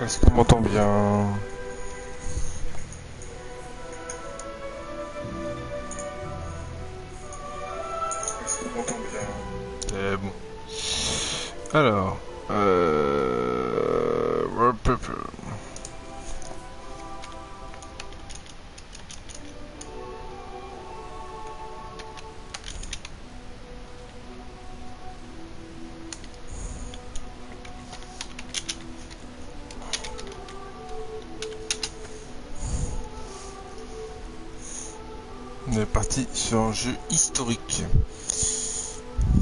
Est-ce qu'on m'entend bien? Est-ce qu'on m'entend bien? C'est bon. Alors, on est parti sur un jeu historique.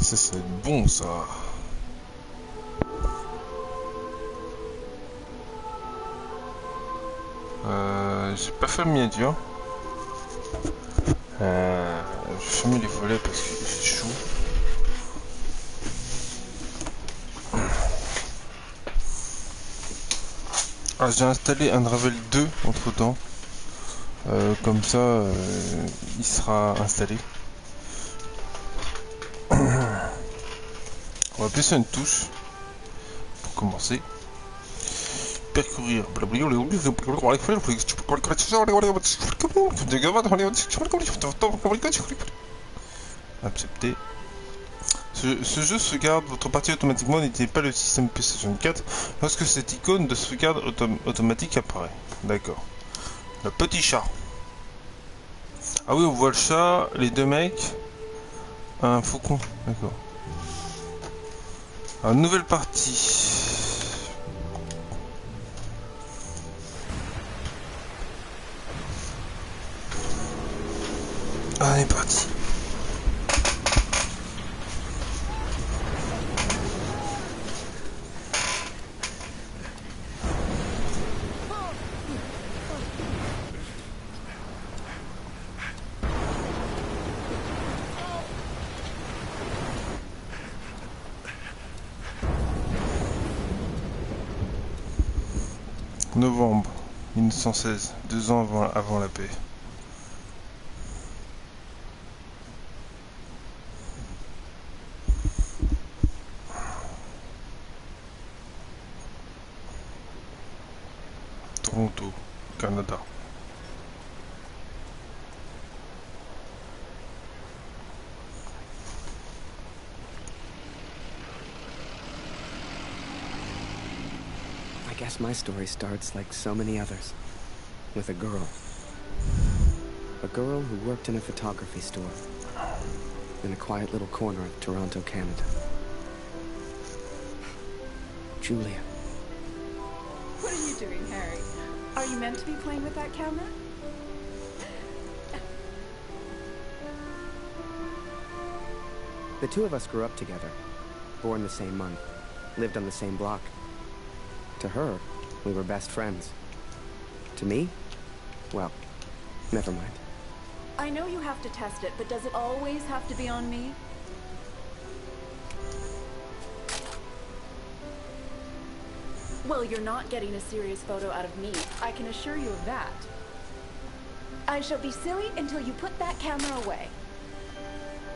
Ça va être bon, ça. J'ai pas fait le miniature. Je fais les volets parce qu'il fait chaud. Ah, j'ai installé un Unravel 2 entre temps. Comme ça, il sera installé. On va appuyer sur une touche pour commencer. Percourir. Accepter. Ce jeu sauvegarde votre partie automatiquement, n'utilisez pas le système PS4 lorsque cette icône de sauvegarde automatique apparaît. D'accord. Le petit chat. Ah oui, on voit le chat, les deux mecs, un faucon. D'accord. Alors, nouvelle partie. Ah, on est parti. Novembre 1916, 2 ans avant la paix. Toronto, Canada. I guess my story starts like so many others, with a girl. A girl who worked in a photography store in a quiet little corner of Toronto, Canada. Julia. What are you doing, Harry? Are you meant to be playing with that camera? The two of us grew up together, born the same month, lived on the same block. To her, we were best friends. To me, well, never mind. I know you have to test it, but does it always have to be on me? Well, you're not getting a serious photo out of me. I can assure you of that. I shall be silly until you put that camera away.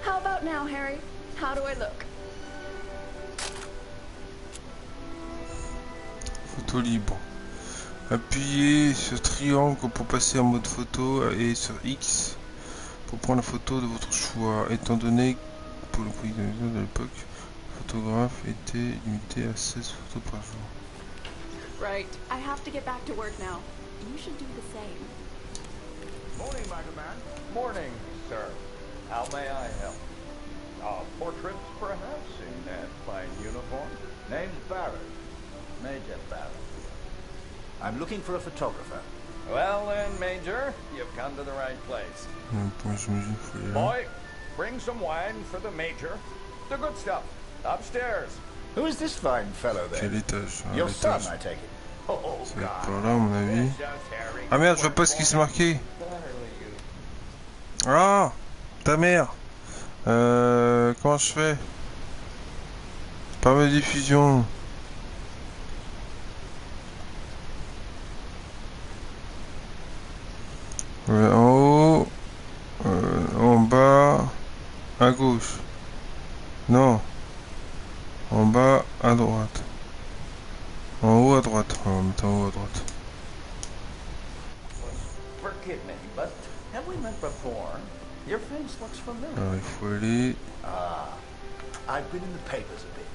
How about now, Harry? How do I look? Photo libre. Appuyez sur triangle pour passer en mode photo et sur X pour prendre la photo de votre choix. Étant donné que pour le prix de l'époque, le photographe était limité à 16 photos par jour. Right. I have to get back to work now. You should do the same. Morning, Maggerman. Morning, sir. How may I help? Portraits, perhaps, in that fine uniform? Name's Barrett. Major Barrett. I'm looking for a photographer. Well then, Major, you've come to the right place. Boy, bring some wine for the Major. The good stuff. Upstairs. Who is this fine fellow Quel then? étage? Your son, I take it. Oh, C'est God. par là, à mon avis. Ah merde, je vois pas ce qui s'est marqué. Ah, ta mère. Comment je fais? Pas ma diffusion. En haut, en bas, à gauche. Non. En bas, à droite. En haut, à droite. On va est en haut à droite. Forgive me, but have we met before? Your face looks familiar. Alors il faut aller I've been in the papers a bit.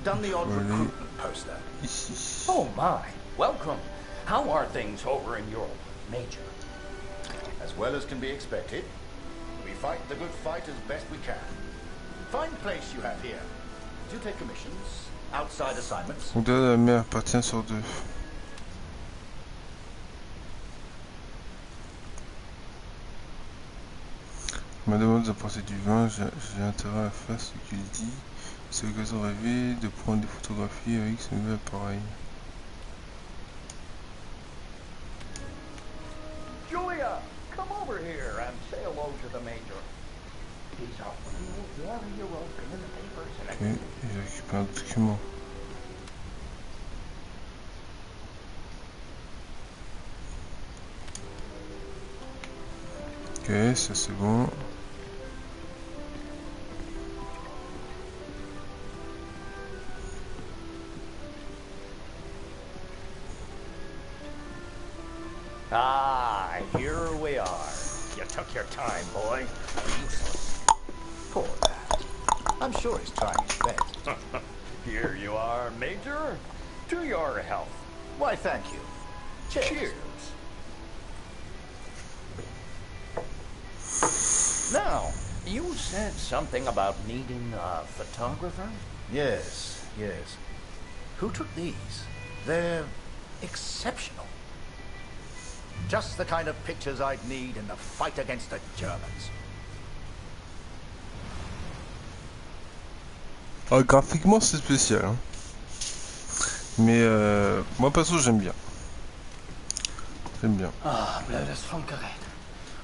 Done the odd recruitment poster. ici. Oh my, welcome. How are things over in Europe, Major? As well as can be expected. We fight the good fight as best we can. Fine place you have here. Do you take commissions? Outside assignments? Donc là, la mer appartient sur 2. On me demande d'apporter du vin, j'ai intérêt à faire ce qu'il dit. C'est l'occasion rêvée de prendre des photographies avec ce nouvel appareil. Julia, come over here and say hello to the Major. He's a real war hero in the papers and Ok, il récupère un document. Ok, ça c'est bon. Ah, here we are. You took your time, boy. Useless. Poor lad. I'm sure he's trying his best. Here you are, Major. To your health. Why, thank you. Cheers. Now, you said something about needing a photographer? Yes, yes. Who took these? They're exceptional. Just the kind of pictures I'd need in the fight against the Germans. Ah, graphiquement c'est spécial, hein. Mais moi perso j'aime bien. J'aime bien. Ah, blödes Funkgerät.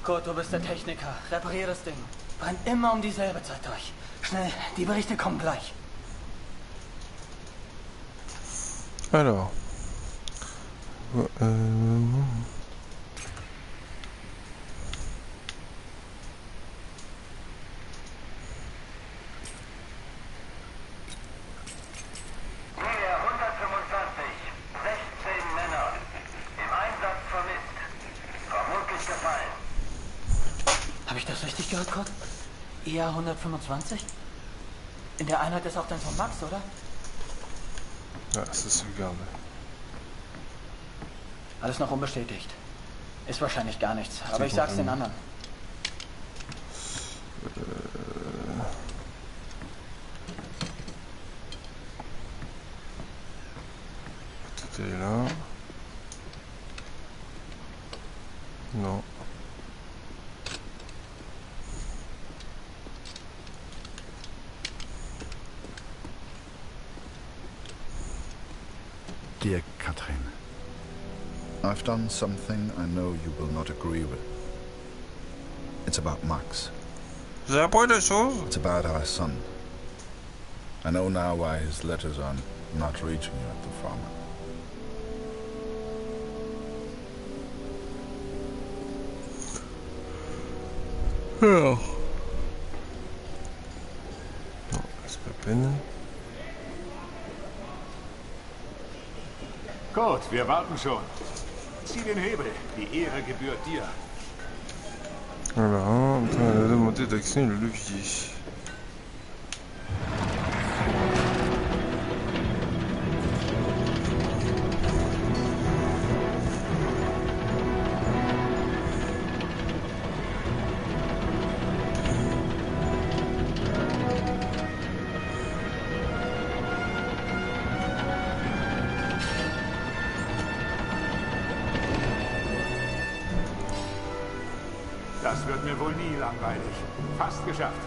Kurt, du bist der Techniker. Reparier das Ding. Brennt immer um dieselbe Zeit durch. Schnell, die Berichte kommen gleich. Alors. Habe ich das richtig gehört, Kurt? Eher 125? In der Einheit ist auch dein von Max, oder? Ah, ça sauvegarde. Alles noch unbestätigt. Ist wahrscheinlich gar nichts, aber ich sag's den anderen. Tout est là. Non. Dear Katrin, I've done something I know you will not agree with. It's about Max. J'ai appris des choses. It's about our son. I know now why his letters are not reaching you at the farm. Alors. Non, c'est pas peine. Gut, wir warten schon. Zieh den Hebel. Die Ehre gebührt dir. Voilà, on va demander d'actionner le levier. Das wird mir wohl nie langweilig. Fast geschafft.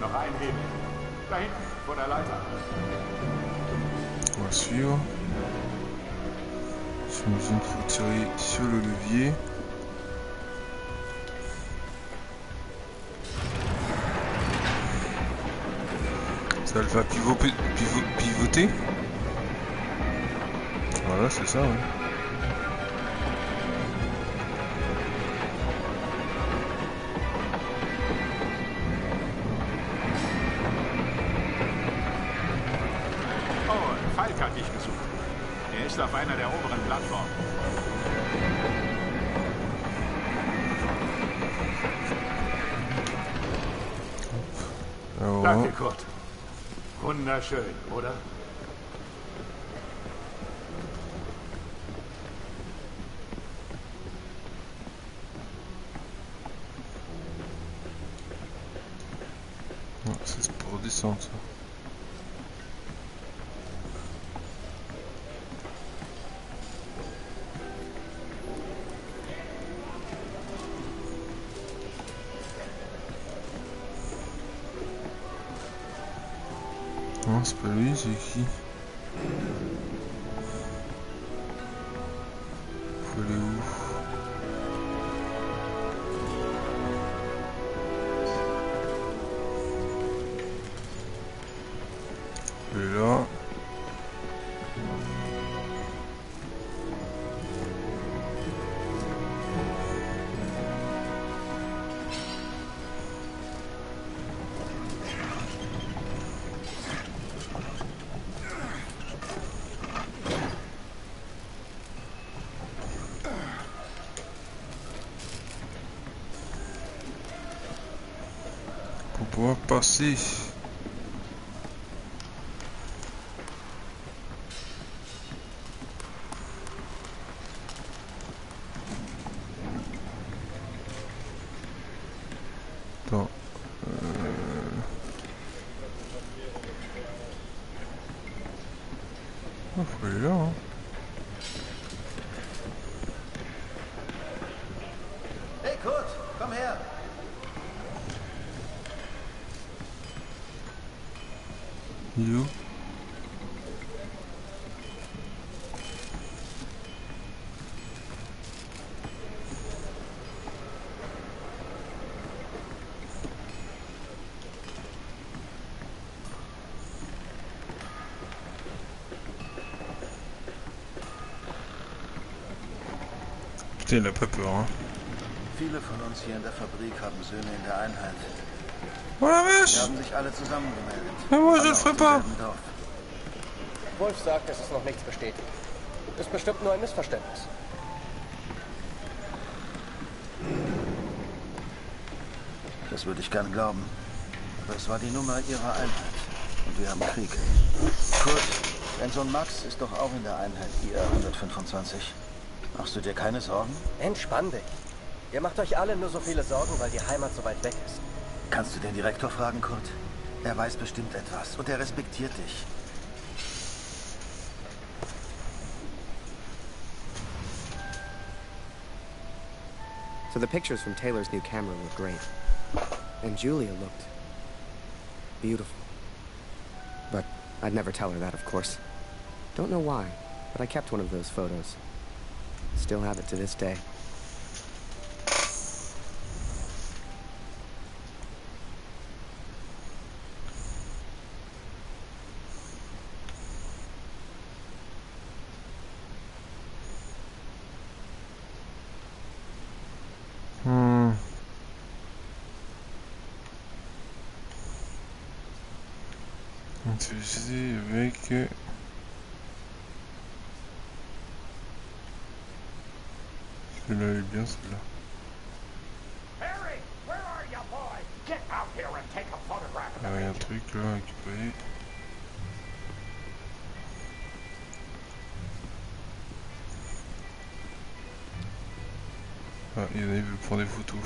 Noch ein Hebel. Da hinten, vor der Leiter. On va suivre. J'imagine qu'il faut tirer sur le levier. Ça va le faire pivoter. Voilà, c'est ça. Ouais. ist auf einer der oberen Plattformen. Oh. Danke, Kurt. Wunderschön, oder? C'est pour descendre ça. Non, c'est pas lui, c'est qui? Faut aller où? Il est là. Pour pouvoir passer. Attends. Oh, faut aller là, hein. Hey Kurt, komm her. Il est où? Putain, il a pas peur, hein. Viele von uns hier in der Fabrik haben Söhne in der Einheit. Oh la Sie vache! haben sich alle zusammengemeldet. Mais moi je Alle le ferai aus pas! demselben Dorf. Wolf sagt, es ist noch nichts bestätigt. Ist bestimmt nur ein Missverständnis. Das würde ich gern glauben. Aber es war die Nummer ihrer Einheit. Und wir haben Krieg. Kurt, dein Sohn Max ist doch auch in der Einheit IR 125. Machst du dir keine Sorgen? Entspann dich. Ihr macht euch alle nur so viele Sorgen, weil die Heimat so weit weg ist. Kannst du den Direktor fragen, Kurt? Er weiß bestimmt etwas und er respektiert dich. So the pictures from Taylor's new camera look great. And Julia looked beautiful. But I'd never tell her that, of course. Don't know why, but I kept one of those photos. Still have it to this day. Utiliser avec celui-là est bien, celui-là. Harry, where are you, boy? Get out here and take a photograph of Il y a un the truc là à récupérer. Ah, il y en a, il veut prendre des photos.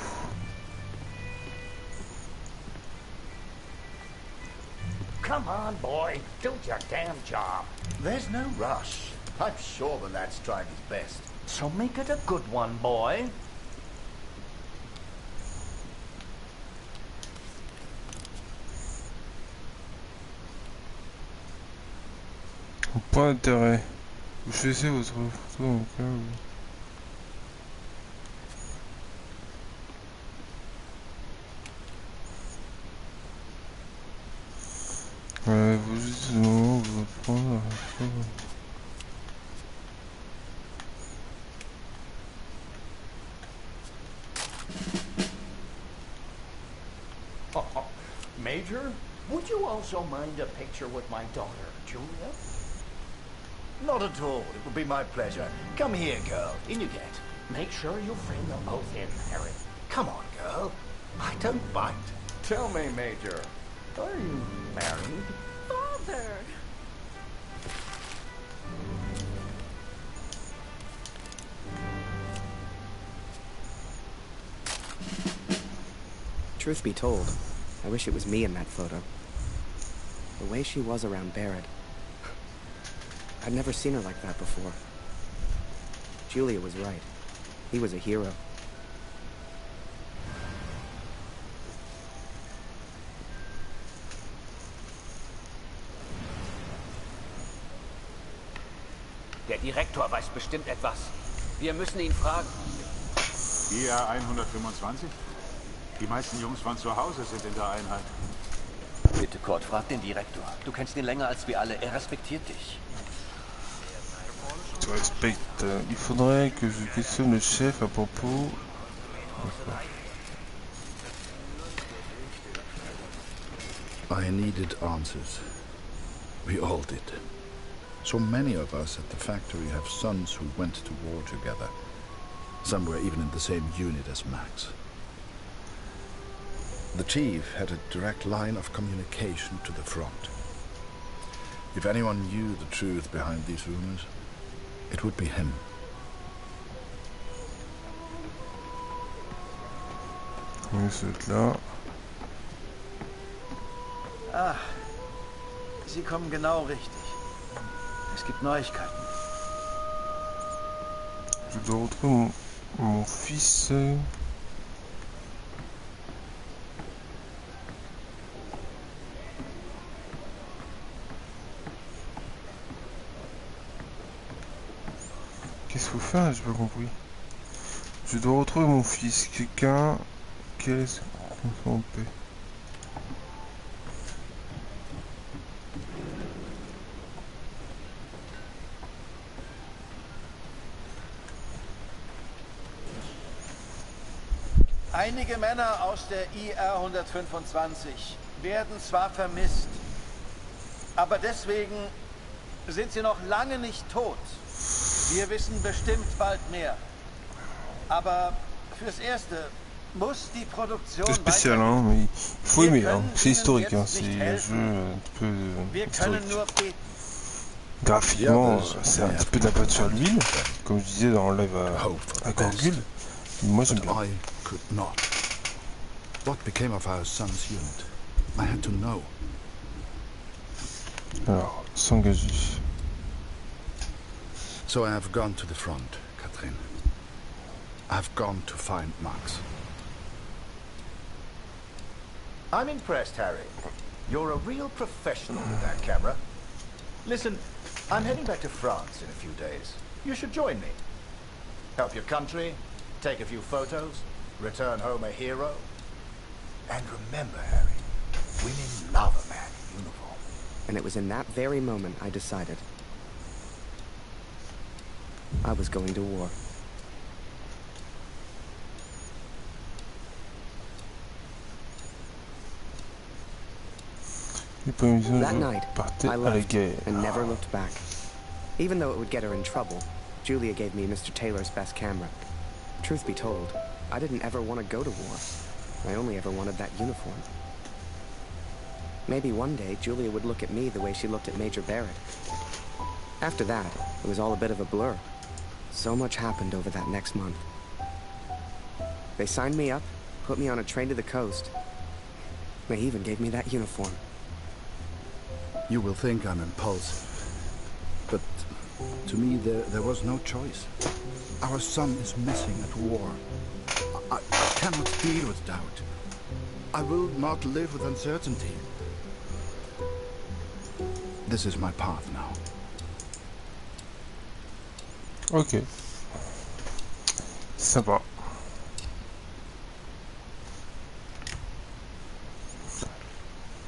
Come on, boy. Do your damn job. There's no rush. I'm sure the lad's trying his best. So make it a good one, boy. Point d'intérêt. Vous choisissez votre photo en cas où... vous juste le moment où vous prendre la photo. Major, would you also mind a picture with my daughter, Julia? Not at all. It would be my pleasure. Come here, girl. In you get. Make sure you bring them both in, Harry. Come on, girl. I don't bite. Tell me, Major, are you married? Father! Truth be told, I wish it was me in that photo. The way she was around Barrett. I'd never seen her like that before. Julia was right. He was a hero. Der Direktor weiß bestimmt etwas. Wir müssen ihn fragen. IR 125? Die meisten Jungs von zu Hause sind in der Einheit. Bitte, Kurt, frag den Direktor. Du kennst ihn länger als wir alle. Er respektiert dich. Tu respectes. Il faudrait que je questionne le chef à propos. I needed answers. We all did. So many of us at the factory have sons who went to war together. Some were even in the same unit as Max. The chief had a direct line of communication to the front. If anyone knew the truth behind these rumors, it would be him. Ah, Sie kommen genau richtig. Es gibt Neuigkeiten. Je dois retrouver mon fils. Qu'est-ce qu'il faut faire? J'ai pas compris. Je dois retrouver mon fils. Quelqu'un. Qu'est-ce qu'on fait en paix? Einige Männer aus der IR 125 werden zwar vermisst, aber deswegen sind sie noch lange nicht tot. Wir wissen bestimmt bald mehr. Aber fürs Erste muss die Produktion C'est spécial, hein, mais il faut aimer, hein. C'est historique, hein. C'est un jeu un peu historique. Graphiquement, c'est un petit peu de la pâte sur l'huile, comme je disais dans le live à Gorgule. Moi j'aime bien. Could not. What became of our son's unit? I had to know. Alors, s'engager. So I have gone to the front, Catherine. I've gone to find Max. I'm impressed, Harry. You're a real professional with that camera. Listen, I'm heading back to France in a few days. You should join me. Help your country, take a few photos, return home a hero. And remember, Harry, women love a man in uniform. And it was in that very moment I decided I was going to war. That night, I left and never looked back. Even though it would get her in trouble, Julia gave me Mr. Taylor's best camera. Truth be told, I didn't ever want to go to war. I only ever wanted that uniform. Maybe one day Julia would look at me the way she looked at Major Barrett. After that, it was all a bit of a blur. So much happened over that next month. They signed me up, put me on a train to the coast. They even gave me that uniform. You will think I'm impulsive, but to me there was no choice. Our son is missing at war. I cannot deal with doubt. I will not live with uncertainty. This is my path now. Ok. Sympa.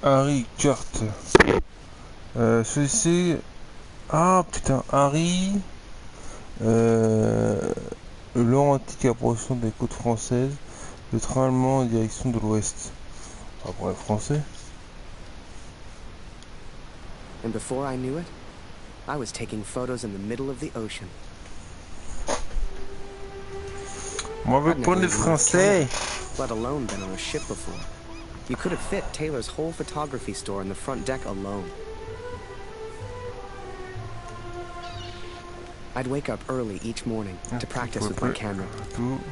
Harry, Kurt. Celui-ci... Ah putain, Harry... Le lent antique approchant des côtes françaises, le train allemand en direction de l'ouest. Après le français. And before I knew it, I was taking photos in the middle of the ocean. Moi, je veux prendre le français. Let alone been on a ship before. You could have fit Taylor's whole photography store in the front deck alone. I'd wake up early each morning to practice with my camera.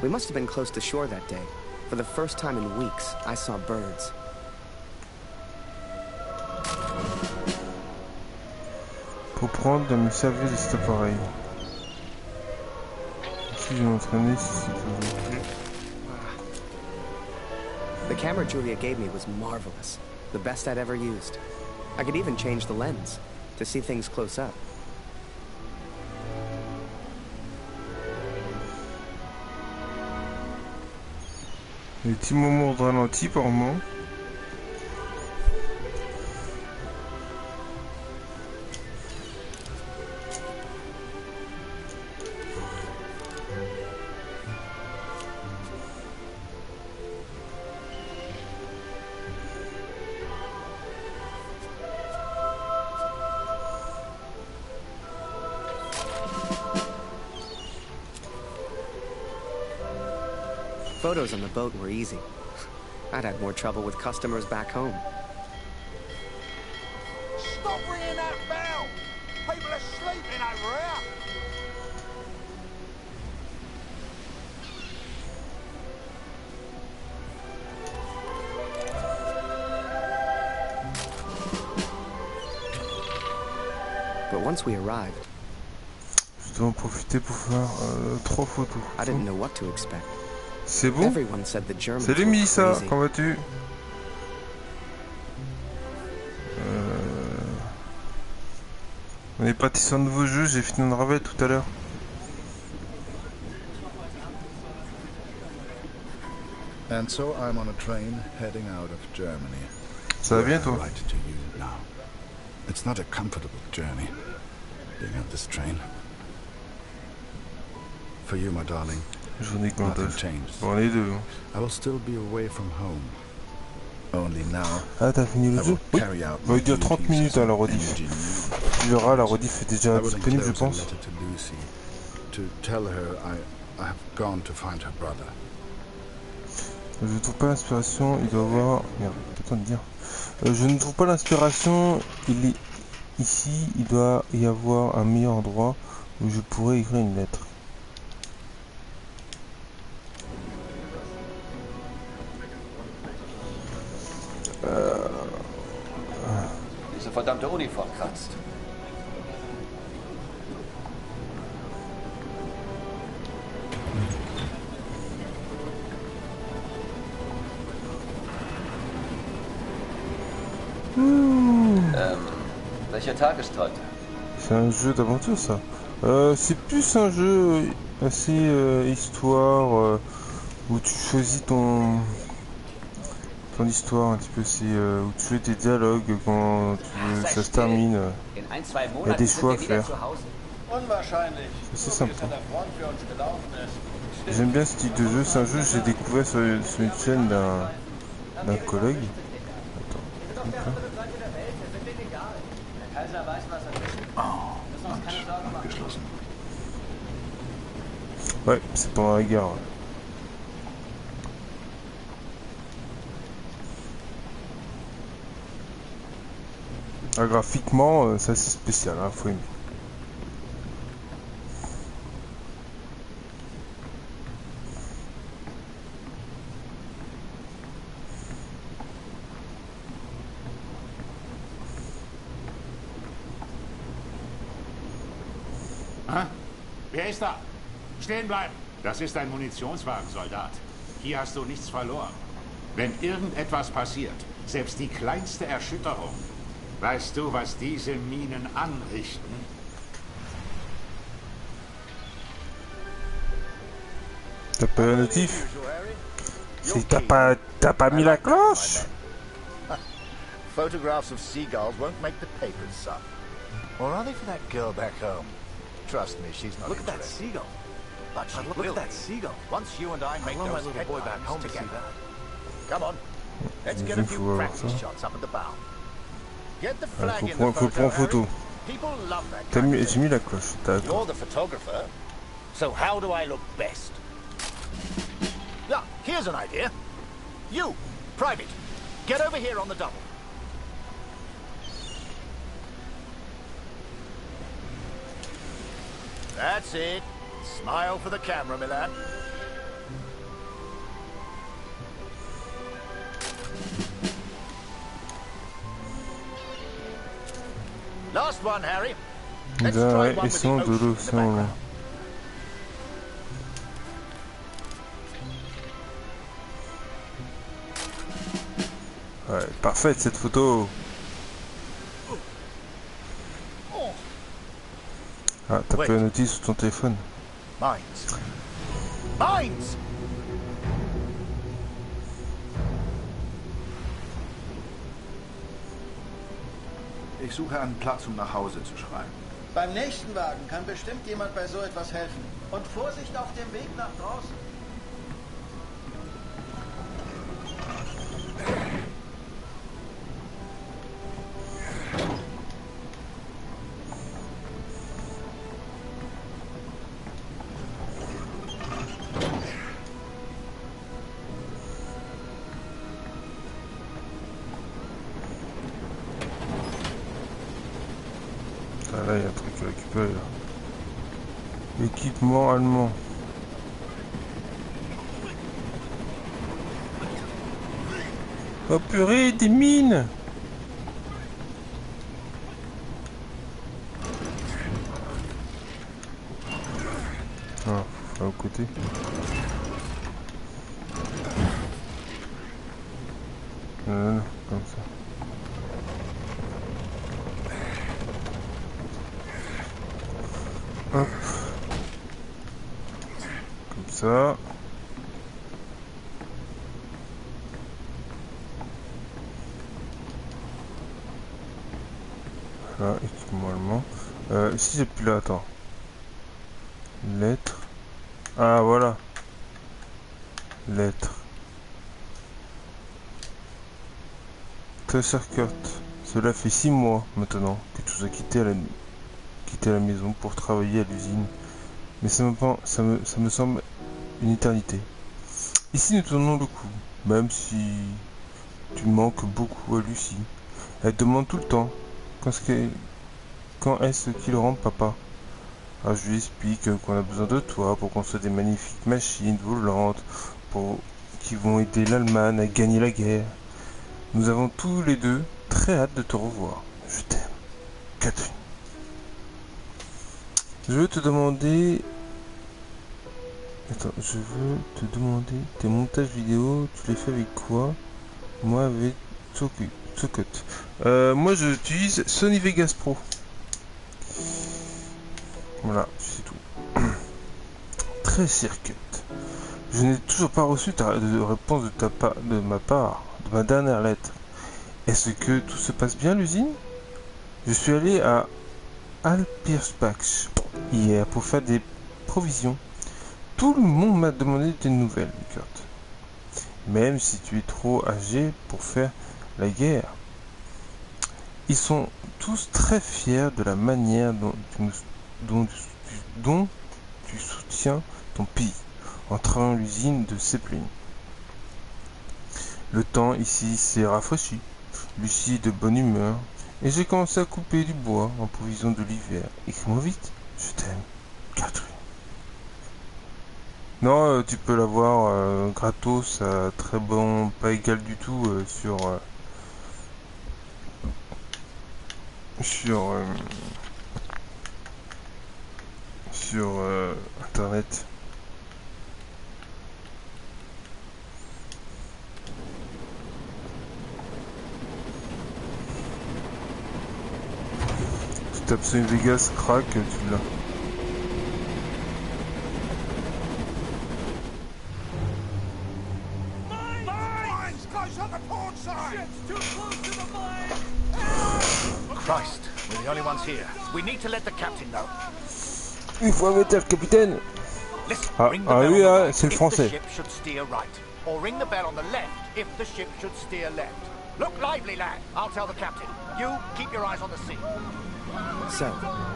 We must have been close to shore that day. For the first time in weeks, I saw birds. Pour prendre, de me servir de cet appareil. Si je vais m'entraîner, si c'est toujours. The camera Julia gave me was marvelous. The best I'd ever used. I could even change the lens to see things close up. Des petits moments de ralenti par moment. Photos on the boat were easy. I'd had more trouble with customers back home. Stop ringing that bell! People are sleeping over here! But once we arrived, Je dois en profiter pour faire 3 photos. I didn't know what to expect. C'est bon? Everyone said the Germans Salut were Misa, crazy. comment vas-tu? On est parti sur un nouveau jeu, j'ai fini un ravel tout à l'heure. And so I'm on a train heading out of Germany. Ça va bien toi? Right to you now. It's not a comfortable journey, being on this train. For you, my darling, Journée nothing comptage. changed. Bon, les deux. I will still be away from home. Only now, Ah, t'as fini le I jeu? will Oui. carry out Bah, il dure my 30 duties minutes as à la an rediff. energy man. Tu verras, la rediff est déjà I will disponible, je enclose a pense. letter to Lucy to tell her I have gone to find her brother. Je ne trouve pas l'inspiration, il doit avoir... Merde, pas de dire. Je ne trouve pas l'inspiration, il est... Ici, il doit y avoir un meilleur endroit où je pourrais écrire une lettre. Diese verdammte Uniform kratzt. Welcher Tag ist heute? C'est un jeu d'aventure ça. C'est plus un jeu assez histoire où tu choisis ton histoire un petit peu. C'est où tu fais tes dialogues quand ça se termine. Il y a des choix à faire. C'est sympa. J'aime bien ce type de jeu. C'est un jeu que j'ai découvert sur une chaîne d'un collègue. Attends. Ouais, c'est pendant la guerre. Ah, graphiquement, c'est assez spécial, hein, faut aimer. Wer ist da? Stehen bleiben! Das ist ein Munitionswagen, Soldat. Hier hast du nichts verloren. Wenn irgendetwas passiert, selbst die kleinste Erschütterung, weißt du, was diese Minen anrichten? T'as pas un notif? C'est t'as pas mis la cloche? Photographs of seagulls won't make the papers, son. Or are they for that girl back home? Trust me, she's not Look at that interested. seagull. But she Look will at that be. seagull. Once you and I make want my those little boy back headlines home to see together. that. Come on, let's get a few practice shots up at the bow. Get the flag in the Faut prendre photo, photo. Harry. People love that J'ai kind of thing. mis la cloche, d'accord. You're the photographer, so how do I look best? Yeah, here's an idea. You, Private, get over here on the double. That's it. Smile for the camera, Milan. Last one, Harry. Let's try one with the ocean in the background. Ouais, parfaite cette photo. Ah, t'as pas noté sur ton téléphone. Mines. Mines! Ich suche einen Platz, um nach Hause zu schreiben. Beim nächsten Wagen kann bestimmt jemand bei so etwas helfen. Und Vorsicht auf dem Weg nach draußen. Ah là, il y a un truc à récupérer là. Équipement allemand. Oh purée, des mines! Ah, faut faire au côté. Non, comme ça. Hop. Comme ça. Voilà, équipement allemand. Ici j'ai plus là, attends. Lettres. Ah voilà. Lettres. Très cher Kurt. Cela fait 6 mois maintenant que tu as quitté la maison pour travailler à l'usine. Mais ça me semble une éternité. Ici nous tournons le coup, même si tu manques beaucoup à Lucie. Elle te demande tout le temps quand est-ce qu'il rentre, papa. Alors je lui explique qu'on a besoin de toi pour construire des magnifiques machines volantes qui vont aider l'Allemagne à gagner la guerre. Nous avons tous les deux très hâte de te revoir. Je t'aime, Catherine. Je veux te demander... Attends, je veux te demander tes montages vidéo, tu les fais avec quoi? Moi avec Socket. Moi j'utilise Sony Vegas Pro. Voilà, c'est tout. Très circuit. Je n'ai toujours pas reçu de réponse de ma part, de ma dernière lettre. Est-ce que tout se passe bien à l'usine? Je suis allé à Alpirsbach hier pour faire des provisions. Tout le monde m'a demandé des nouvelles, Kurt. Même si tu es trop âgé pour faire la guerre. Ils sont tous très fiers de la manière dont tu soutiens ton pays en travaillant à l'usine de Zeppelin. Le temps ici s'est rafraîchi. Lucie est de bonne humeur. Et j'ai commencé à couper du bois en provision de l'hiver. Écris-moi vite. Je t'aime, Catherine. Non, tu peux l'avoir gratos, très bon, pas égal du tout sur internet. Tu tapes sur une Vegas crack, tu l'as. Christ, we're the only ones here. We need to let the captain know. Il faut arrêter le capitaine. Ah oui, c'est le français. Or ring the bell on the left if the ship should steer left. Look lively, lad. I'll tell the captain. You keep your eyes on the sea. So,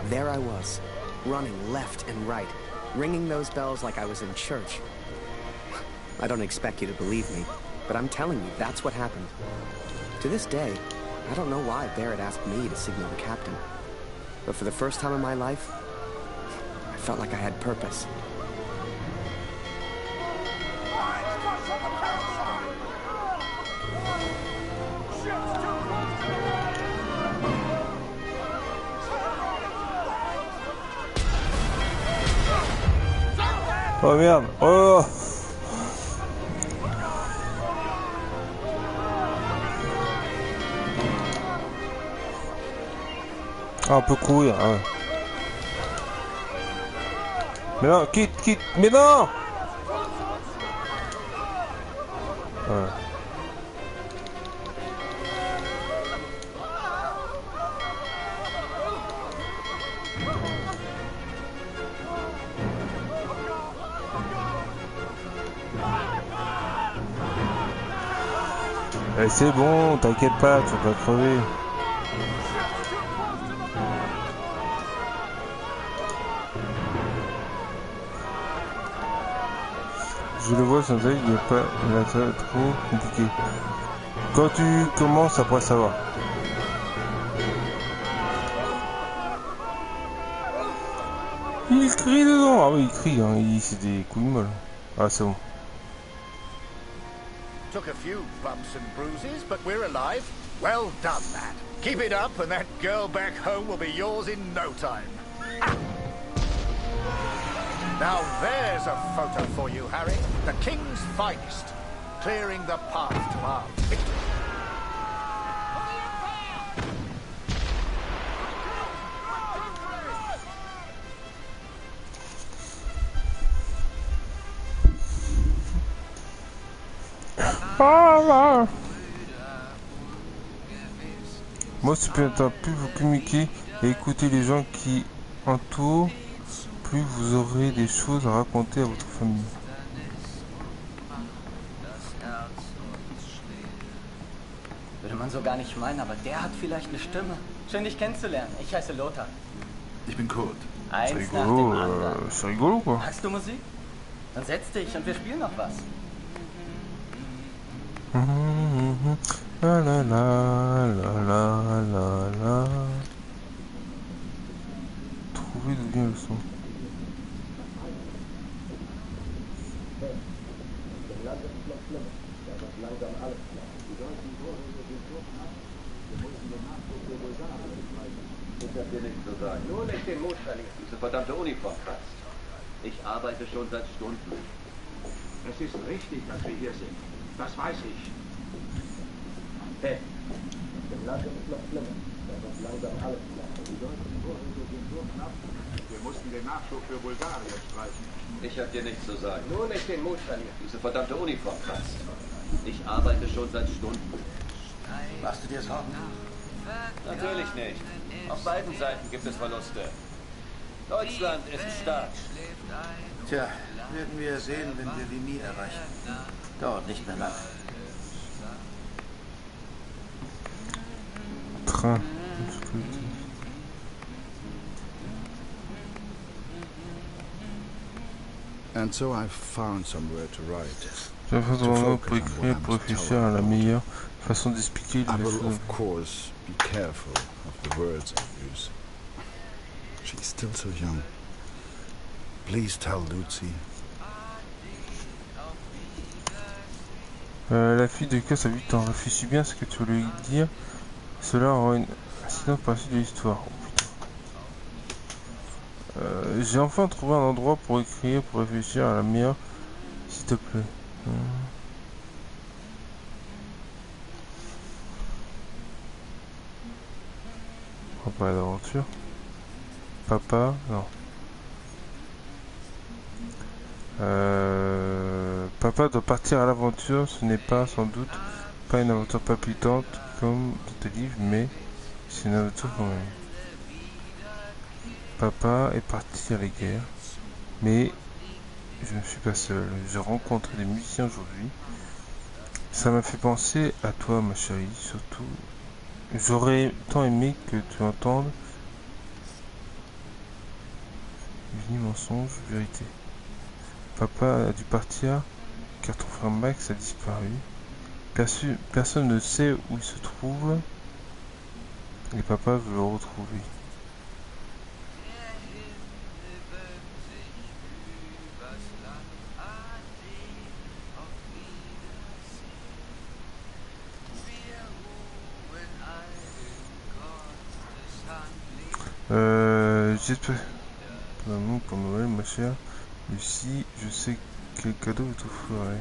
there I was, running left and right, ringing those bells like I was in church. I don't expect you to believe me, but I'm telling you, that's what happened. To this day, I don't know why Barrett asked me to signal the captain. But for the first time in my life, I felt like I had purpose. Oh merde. Oh. Ah, on peut courir, hein. Mais non, quitte, mais non. Ouais. Eh, c'est bon, t'inquiète pas, tu vas pas crever. Je le vois sans œil, il n'y a pas trop compliqué. Quand tu commences, après ça va. Il crie dedans. Ah oui, il crie, hein. C'est des couilles molles. Ah, c'est bon. Took a few bumps and bruises, but we're alive. Well done, lad. Keep it up, and that girl back home will be yours in no time. Ah. Now there's a photo for you, Harry. The King's finest, clearing the path to our victory. Moi, si plus vous communiquer et écouter les gens qui entourent, plus vous aurez des choses à raconter à votre famille. Würde man so gar nicht meinen, aber der hat vielleicht eine Stimme. Schön, dich kennenzulernen. Ich heiße Lothar. Ich bin Kurt. Eins C'est nach dem rigolo, anderen. c'est rigolo quoi. Magst du Musik? Dann setz dich und wir spielen noch was. La la la la la la la. Trouver d'où vient le son. Ich hab dir nichts zu sagen. Nur nicht den Mut verlieren. Diese verdammte Uniform kratzt. Ich arbeite schon seit Stunden. Es ist richtig, dass wir hier sind. Das weiß ich. Hey. Wir mussten den Nachschub für Bulgarien streichen. Ich hab dir nichts zu sagen. Nur nicht den Mut verlieren. Diese verdammte Uniform kratzt. Ich arbeite schon seit Stunden. Machst du dir Sorgen? Natürlich nicht. Auf beiden Seiten gibt es Verluste. Deutschland ist stark. Tja, werden wir sehen, wenn wir Vimy erreichen. Dauert nicht mehr lang. Train. And so I found somewhere to write. J'ai fait un moment pour écrire, pour réfléchir à la meilleure façon d'expliquer I les will, choses. of course, be careful of the words I use. She's still so young. Please tell Lucy. La fille de Kizz a 8 ans. Réfléchis bien à ce que tu veux lui dire. Cela aura une incidence par la suite de l'histoire. Oh, putain. J'ai enfin trouvé un endroit pour écrire, pour réfléchir à la meilleure. S'il te plaît. On va parler d'aventure. Papa, non. Papa doit partir à l'aventure. Ce n'est pas, sans doute, pas une aventure palpitante comme dans tes livres, mais c'est une aventure quand même. Papa est parti à la guerre, mais je ne suis pas seul. J'ai rencontré des musiciens aujourd'hui. Ça m'a fait penser à toi, ma chérie, surtout. J'aurais tant aimé que tu entendes. Vini, mensonge, vérité. Papa a dû partir car ton frère Max a disparu. Personne ne sait où il se trouve. Et papa veut le retrouver. J'espère pour Noël, ma chère Lucie, je sais quel cadeau je t'offrirai.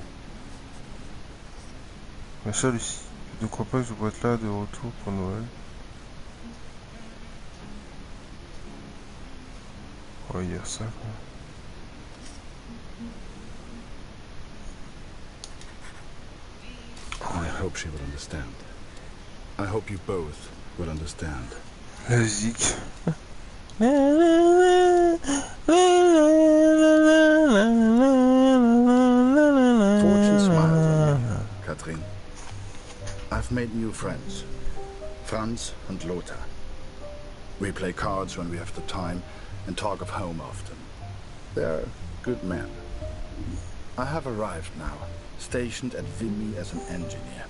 Ma chère Lucie, je ne crois pas que je pourrais être là de retour pour Noël. On va dire ça, quoi. I hope she will understand. I hope you both will understand. La musique. Fortune smiles on you, Catherine. I've made new friends, Franz and Lothar. We play cards when we have the time and talk of home often. They're good men. I have arrived now, stationed at Vimy as an engineer.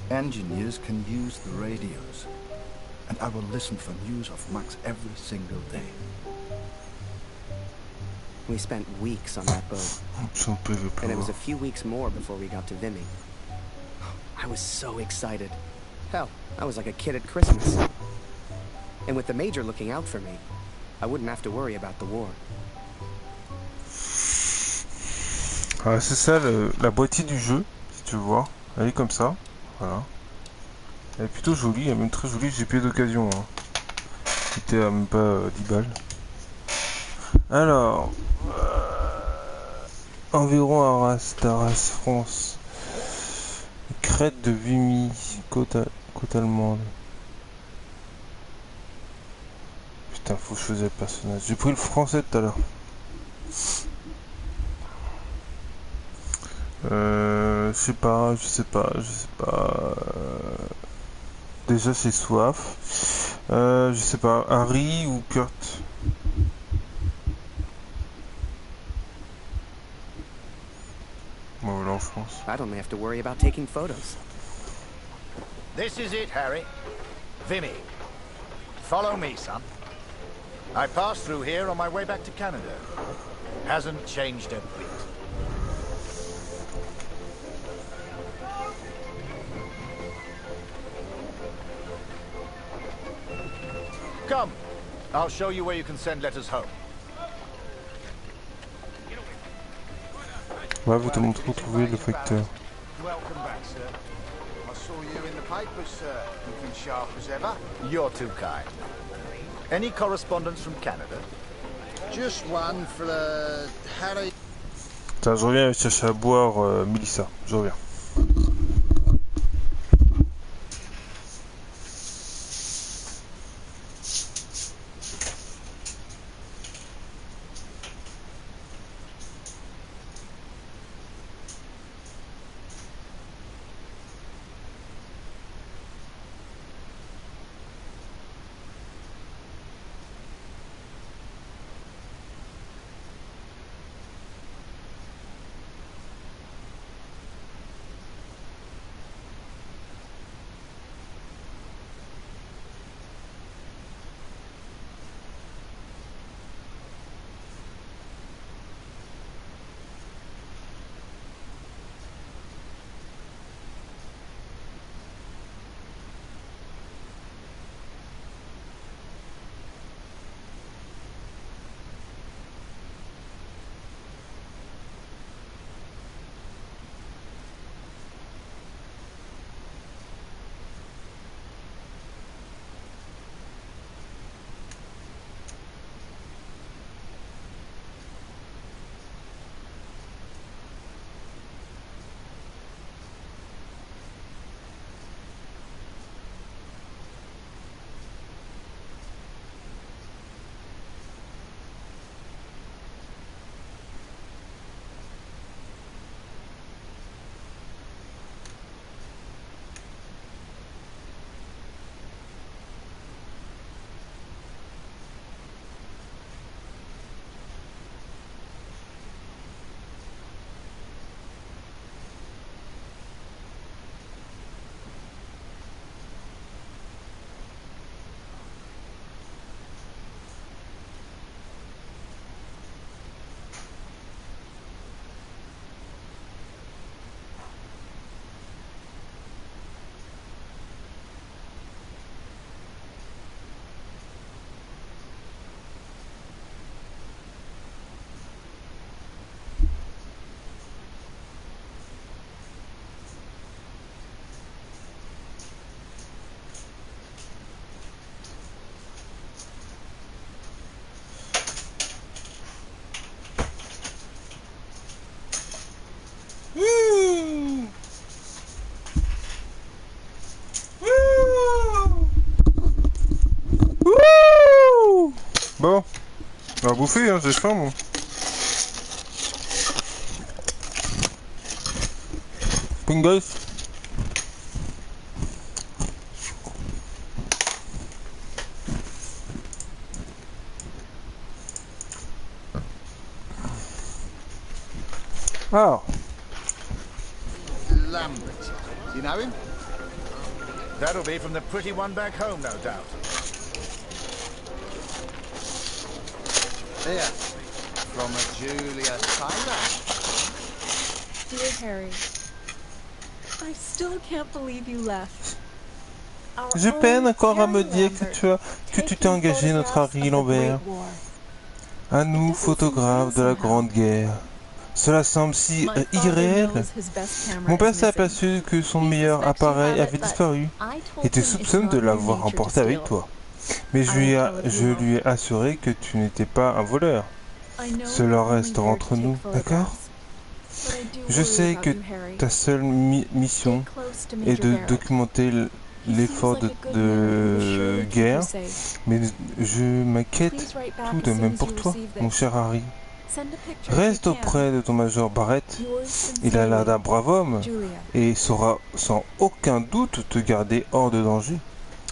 Engineers can use the radios, and I will listen for news of Max every single day. We spent weeks on that boat, and it was a few weeks more before we got to Vimy. I was so excited. Hell, I was like a kid at Christmas. And with the Major looking out for me, I wouldn't have to worry about the war. Ah, c'est ça la boîtier du jeu, si tu veux voir. Elle est comme ça, voilà. Elle est plutôt jolie, elle est même très jolie, j'ai payé d'occasion. Hein. C'était à même pas 10 balles. Alors, environ Arras, Arras, France. Crête de Vimy, côte allemande. Putain, faut que je faisais le personnage. J'ai pris le français tout à l'heure. Je sais pas. Déjà c'est soif. Je sais pas, Harry ou Kurt. Bon, voilà en France. I'd only have to worry about taking photos. This is it, Harry. Vimy. Follow me, son. I passed through here on my way back to Canada. Hasn't changed a bit. Come. I'll show you where you can send letters home. Ouais, vous te montre où trouver le facteur. Welcome back, sir. I saw you in the papers, sir. Looking sharp as ever. You're too kind. Any correspondence from Canada? Just one for the Harry. Attends, je reviens chercher à boire, Mélissa. Je reviens. Bon, on va bouffer, hein, j'ai faim, moi. Pringles. Ah. Lambert. You know him? That'll be from the pretty one back home, no doubt. Here. From a Julia Tyler. Dear Harry, I still can't believe you left. Je peine encore à me dire que tu t'es engagé, notre Harry Lambert. À nous, photographes de la Grande Guerre. Cela semble si irréel. Mon père s'est aperçu que son meilleur appareil avait disparu et te soupçonne de l'avoir emporté avec toi. Mais je lui ai assuré que tu n'étais pas un voleur. Cela reste entre nous, d'accord? Je sais que ta seule mission est de documenter l'effort de guerre, mais je m'inquiète tout de même pour toi, mon cher Harry. Reste auprès de ton major Barrett, il a l'air d'un brave homme et saura sans aucun doute te garder hors de danger.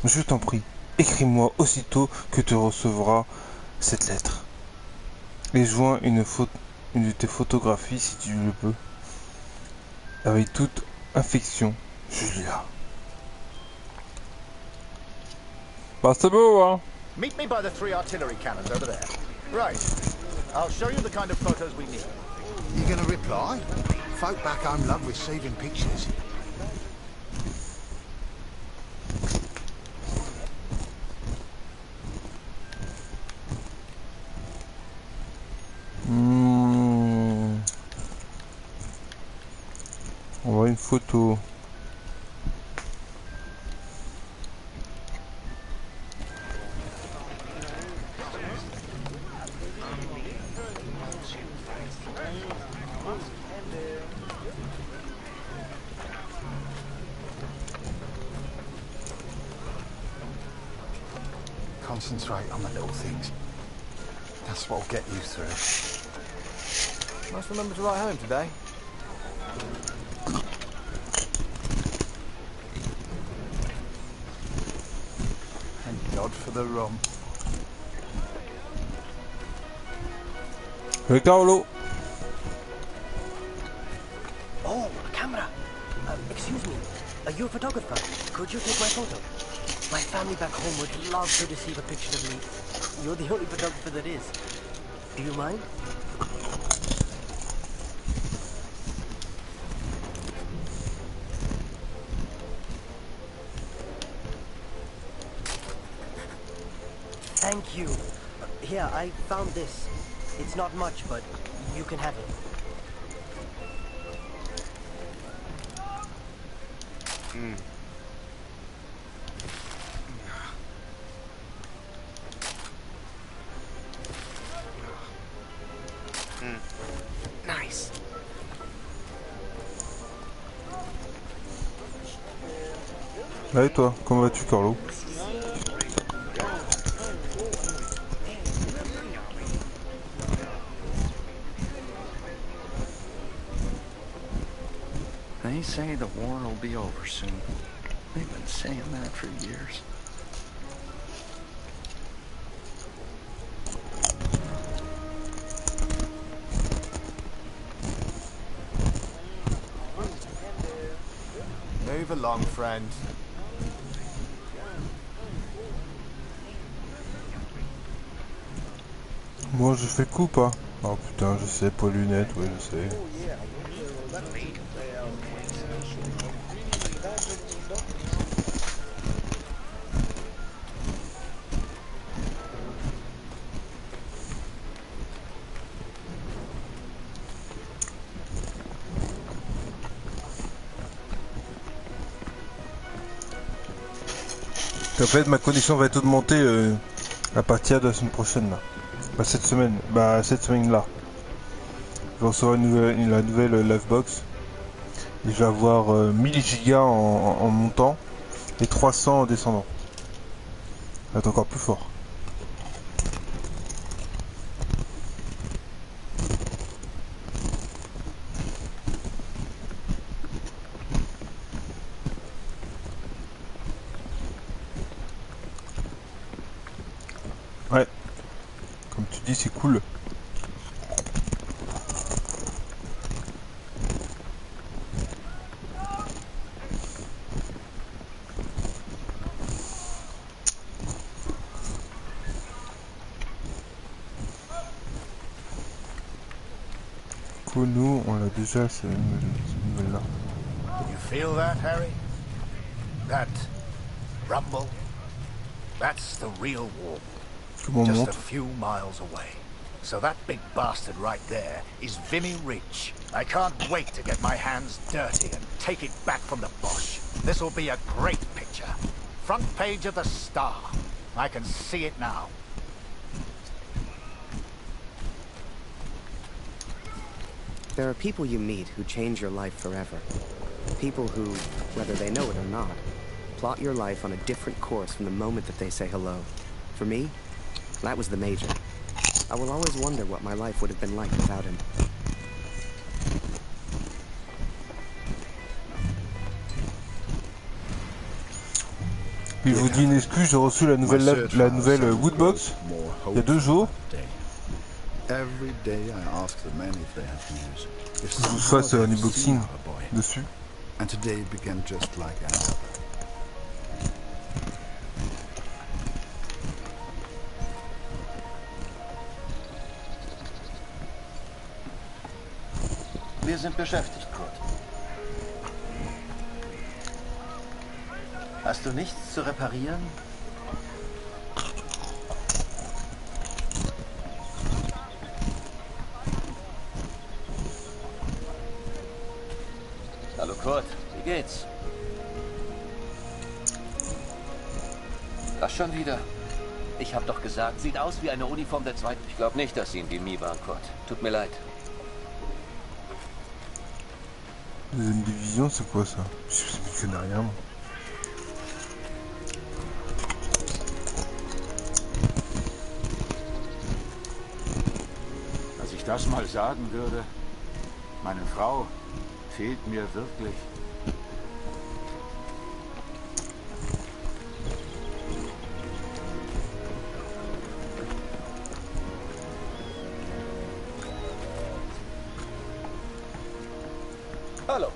Je t'en prie, écris-moi aussitôt que tu recevras cette lettre. Et joins une de tes photographies si tu le peux. Avec toute affection, Julia. Bah c'est beau, hein. Meet me by the 3 artillery cannons over there. Right. I'll show you the kind of photos we need. You gonna reply? Folk back home love receiving pictures. On voit une photo. Concentrate on the little things. That's what'll get you through. Must remember to write home today. Thank God for the rum. Le Carlo. Oh, a camera. Excuse me. Are you a photographer? Could you take my photo? My family back home would love to receive a picture of me. You're the only photographer that is. Do you mind? Thank you. Here, I found this. It's not much, but you can have it. Nice. Et toi, comment vas-tu, Carlo? They say the war will be over soon. They've been saying that for years. Move along, friend. Moi je fais le coup pas. Oh putain, je sais, poil lunettes, ouais je sais. En fait, ma connexion va être augmentée à partir de la semaine prochaine là. Bah cette semaine là. Je vais recevoir la nouvelle Livebox. Et je vais avoir 1000 gigas en montant et 300 en descendant. Ça va être encore plus fort. Ouais. Comme tu dis, c'est cool. Nous, on l'a déjà, cette nouvelle-là. You feel that, Harry? That rumble? That's the real war. Just a few miles away. So that big bastard right there is Vimy Ridge. I can't wait to get my hands dirty and take it back from the Bosch. This'll be a great picture. Front page of the Star. I can see it now. There are people you meet who change your life forever. People who, whether they know it or not, plot your life on a different course from the moment that they say hello. For me, that was the Major. I will always wonder what my life would have been like without him. Puis je vous dis une excuse, j'ai reçu la nouvelle Woodbox il y a 2 jours. Every day I ask the men if they have news. If je vous fasse un unboxing dessus. And today began just like another. Wir sind beschäftigt, Kurt. Hast du nichts zu reparieren? Hallo Kurt, wie geht's? Was schon wieder? Ich hab doch gesagt, sieht aus wie eine Uniform der zweiten. Ich glaube nicht, dass sie in Demi waren, Kurt. Tut mir leid. Deuxième division, c'est quoi ça? Je connais rien. Als ich das mal sagen würde, meine Frau fehlt mir wirklich. Hallo.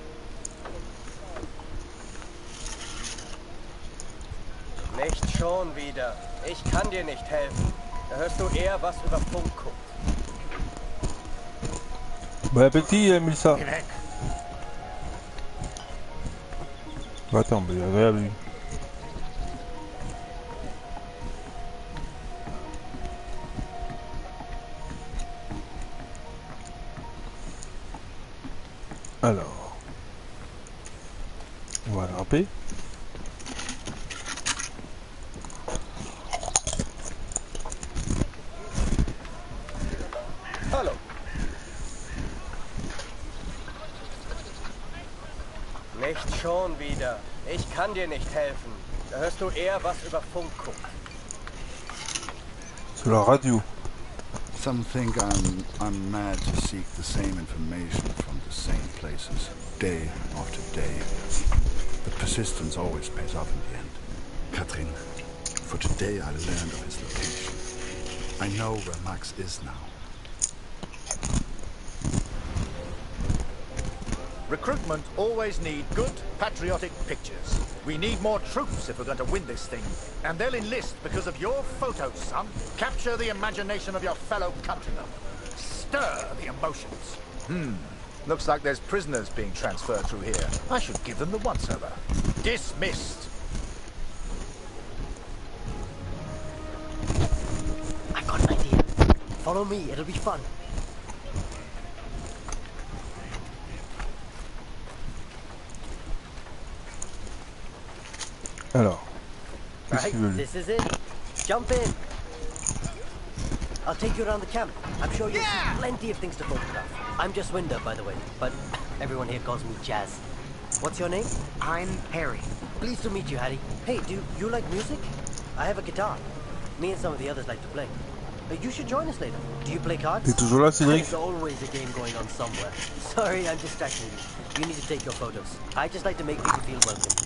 Nicht schon wieder. Ich kann dir nicht helfen. Da hörst du eher was über Funk guckt. Bon appétit, Melissa. Attends, mais il y avait... Alors, on va grimper. Hallo. Nicht schon wieder. Ich kann dir nicht helfen. Da hörst du eher was über Funk guckt. Sur la radio. Some think I'm mad to seek the same information from the same places, day after day. But persistence always pays off in the end. Katrin, for today I learned of his location. I know where Max is now. Recruitment always need good, patriotic pictures. We need more troops if we're going to win this thing. And they'll enlist because of your photos, son. Capture the imagination of your fellow countrymen. Stir the emotions. Looks like there's prisoners being transferred through here. I should give them the once-over. Dismissed. I've got an idea. Follow me, it'll be fun. Alors, qu'est-ce Right, qu'ils veulent? this is it. Jump in. I'll take you around the camp. I'm sure you'll see plenty of things to photograph. I'm just Winder, by the way, but everyone here calls me Jazz. What's your name? I'm Harry. Pleased to meet you, Harry. Hey, do you like music? I have a guitar. Me and some of the others like to play. You should join us later. Do you play cards? T'es toujours là, Cédric? There's always a game going on somewhere. Sorry, I'm distracting you. You need to take your photos. I just like to make people feel welcome.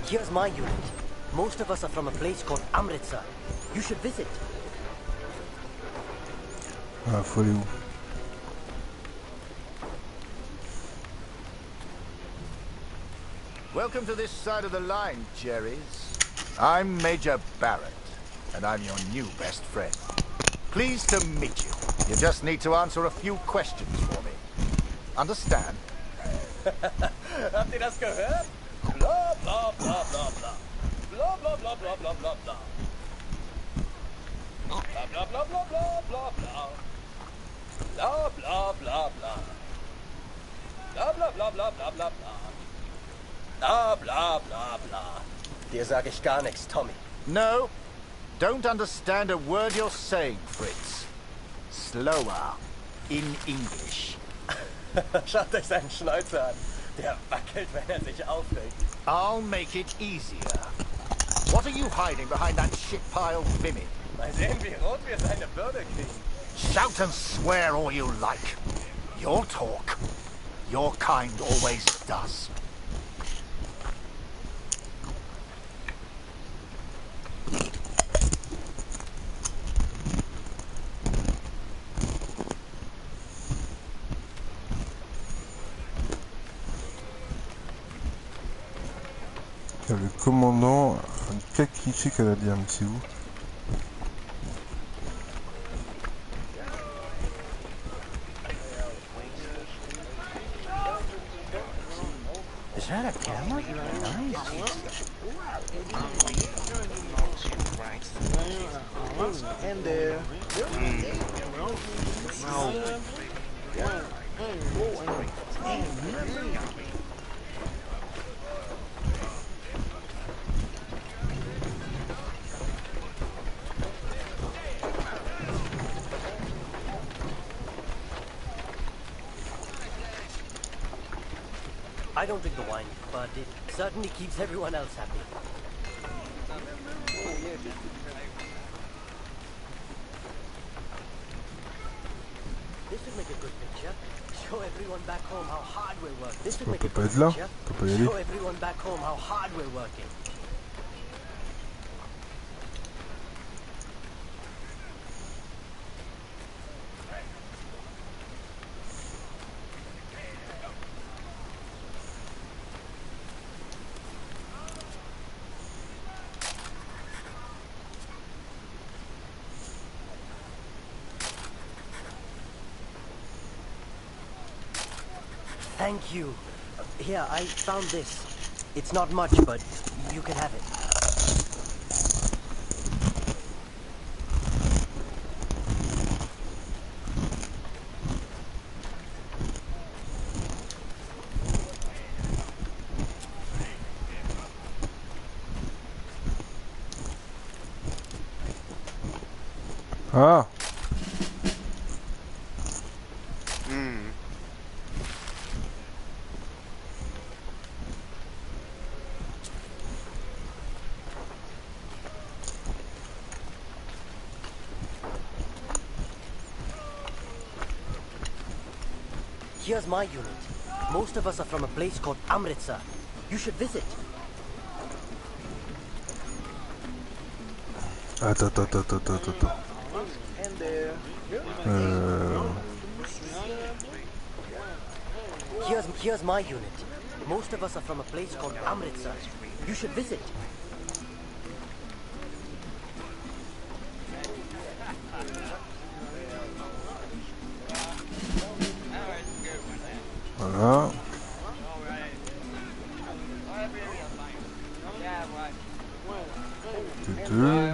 Here's my unit. Most of us are from a place called Amritsar. You should visit. Ah, faut aller où? Welcome to this side of the line, Jerry's. I'm Major Barrett, and I'm your new best friend. Pleased to meet you. You just need to answer a few questions for me. Understand? Habt ihr das gehört? Bla bla bla bla bla. Bla bla bla bla bla bla bla. Bla bla bla bla bla bla bla. Bla bla bla bla. Bla bla bla bla bla bla bla. Bla bla bla bla. Dir sag ich gar nichts, Tommy. No. Don't understand a word you're saying, Fritz. Slower. In English. Schaut euch seinen Schnäuzer an. Der wackelt, wenn er sich aufregt. I'll make it easier. What are you hiding behind that shit pile, Vimy? Mal sehen, wie rot wir seine Bürde kriegen. Shout and swear all you like. You'll talk. Your kind always does. Le commandant, un cas cliché canadien, mais c'est où? Is that a camera? Nice. And there. I don't drink the wine, but it certainly keeps everyone else happy. This would make a good picture. Show everyone back home how hard we're working. This would make a good picture. Show everyone back home how hard we're working. Thank you. Here, I found this. It's not much, but you can have it. Ah! Here's my unit. Most of us are from a place called Amritsar. You should visit. Attends. Here's my unit. Most of us are from a place called Amritsar. You should visit. Voilà. Deux.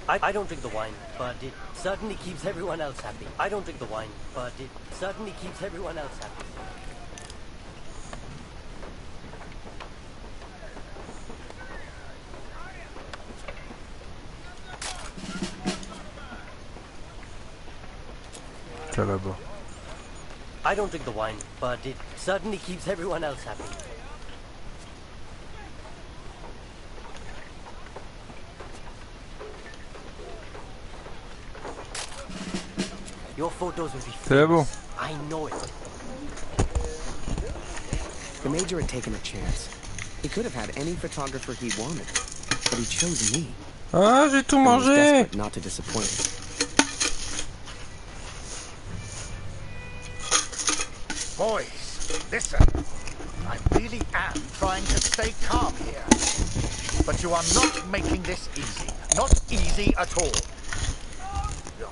I don't drink the wine, but it certainly keeps everyone else happy. I don't drink the wine, but it certainly keeps everyone else happy. Là-bas. I don't drink the wine, but it certainly keeps everyone else happy. Your photos will be famous. I know it. The Major had taken a chance. He could have had any photographer he wanted, but he chose me. Ah, j'ai tout And was mangé. desperate not to disappoint him. Boys, listen. I really am trying to stay calm here. But you are not making this easy. Not easy at all.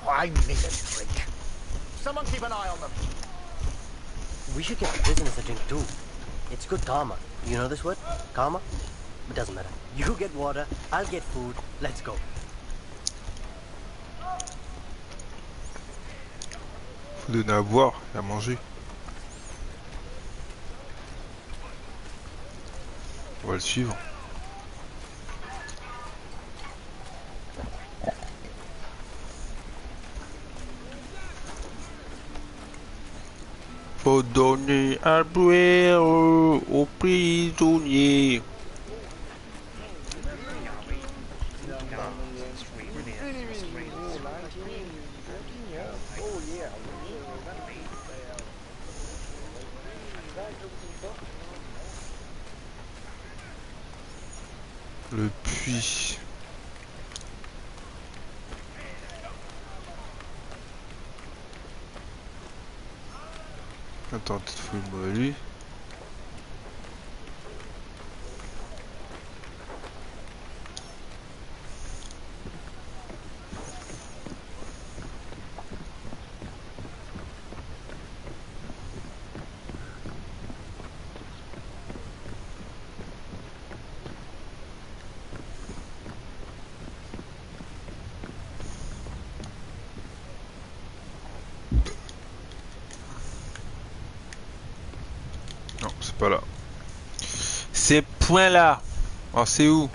I need a drink. Someone keep an eye on them. We should get the prisoners a drink too. It's good karma. You know this word? Karma? It doesn't matter. You get water, I'll get food. Let's go. Faut donner à boire et à manger. On va le suivre. Faut donner à boire aux prisonniers. Le puits. Attends, peut-être faut le mot à lui. Non, c'est pas là. C'est point là. Alors c'est où?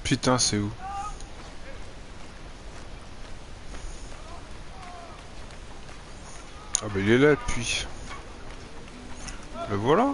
Putain, c'est où? Ah bah il est là le puits. Le voilà.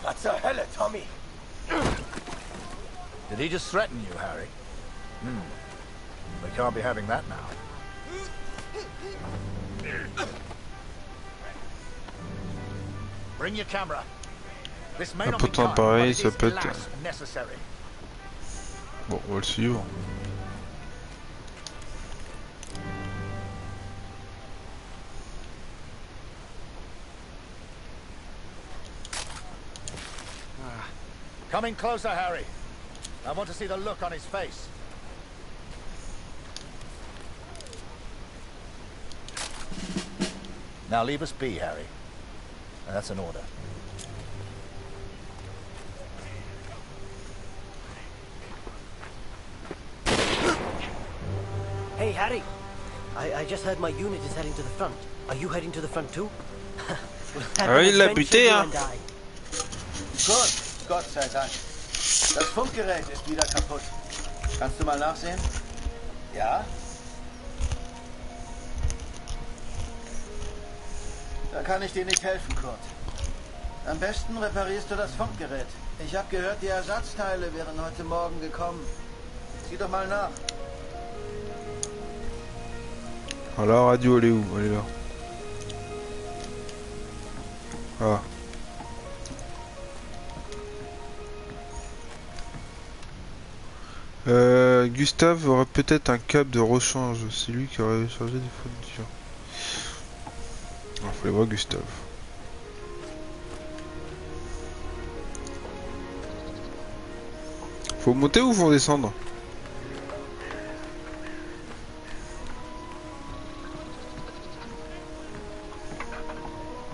What the hell, Tommy? Did he just threaten you, Harry? We can't be having that now. Bring your camera. This may not be Pourtant time, pareil, but ça it peut is être... last necessary. Bon, on va le suivre. Coming closer, Harry. I want to see the look on his face. Now leave us be, Harry. That's an order. Hey, Harry. I just heard my unit is heading to the front. Are you heading to the front too? Ah, il l'a buté, hein. Gut, Gott sei Dank. Das Funkgerät ist wieder kaputt. Kannst du mal nachsehen? Ja? Da kann ich dir nicht helfen, Kurt. Am besten reparierst du das Funkgerät. Ich habe gehört, die Ersatzteile wären heute Morgen gekommen. Sieh doch mal nach. Alors la radio elle est où? Elle est là. Ah. Gustave aurait peut-être un câble de rechange. C'est lui qui aurait chargé des fournitures. Il faut aller voir Gustave. Faut monter ou faut descendre?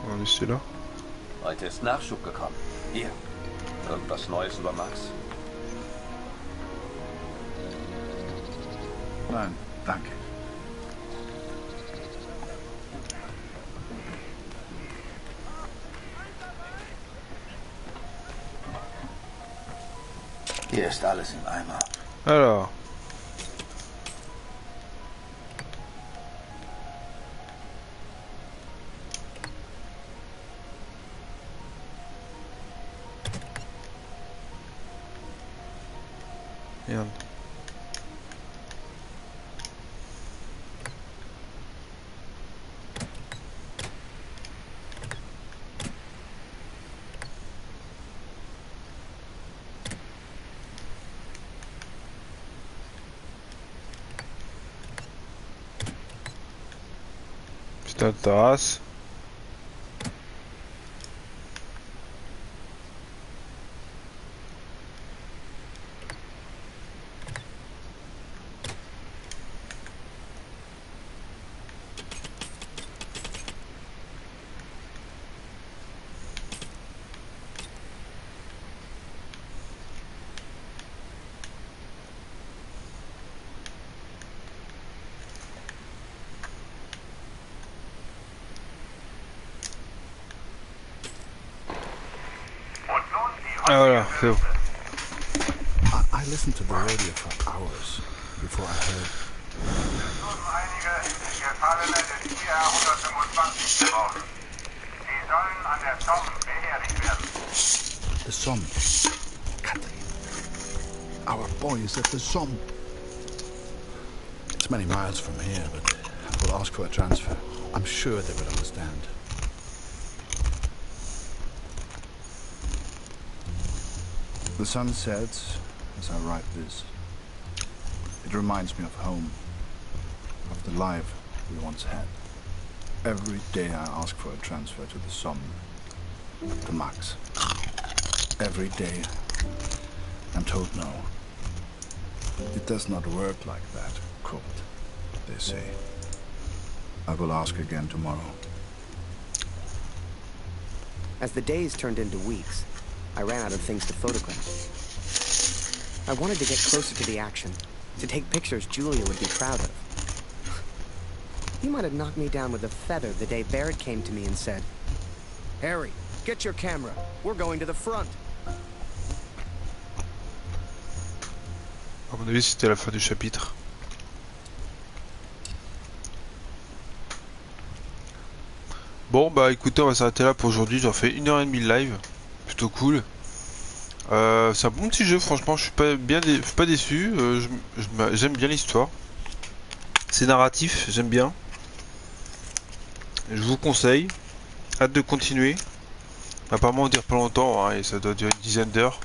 On va laisser là. Heute ist Nachschub gekommen. Hier. Irgendwas Neues über Max? Nein, danke. Hier ist alles im Eimer. Alors. Merde. Putain, ta race. Ah voilà, c'est bon. I listened to the radio for hours before I heard. Einige Gefallene des Jahr 125 geworden. Sie sollen an der Somme beerdigt werden. The Somme. Catherine. Our boy is at the Somme. It's many miles from here, but I will ask for a transfer. I'm sure they will understand. The sun sets as I write this. It reminds me of home, of the life we once had. Every day I ask for a transfer to the Somme, to Max. Every day I'm told no. It does not work like that, Kurt, they say. I will ask again tomorrow. As the days turned into weeks, I ran out of things to photograph. I wanted to get closer to the action, to take pictures Julia would be proud of. You might have knocked me down with a feather the day Barrett came to me and said, "Harry, get your camera. We're going to the front." À mon avis, c'était la fin du chapitre. Bon, bah écoutez, on va s'arrêter là pour aujourd'hui. J'en fais 1h30 de live. Plutôt cool. C'est un bon petit jeu, franchement, je suis pas déçu. J'aime bien l'histoire. C'est narratif, j'aime bien. Je vous conseille. Hâte de continuer. Apparemment, on dure pas longtemps, hein, et ça doit durer une dizaine d'heures.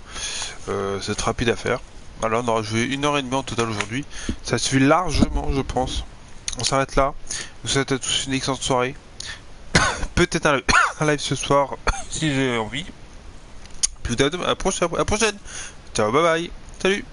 C'est rapide à faire. Voilà, on aura joué 1h30 en total aujourd'hui. Ça suffit largement, je pense. On s'arrête là. Je vous souhaite à tous une excellente soirée. Peut-être un live ce soir, si j'ai envie. Puis à la prochaine. Ciao, bye bye. Salut.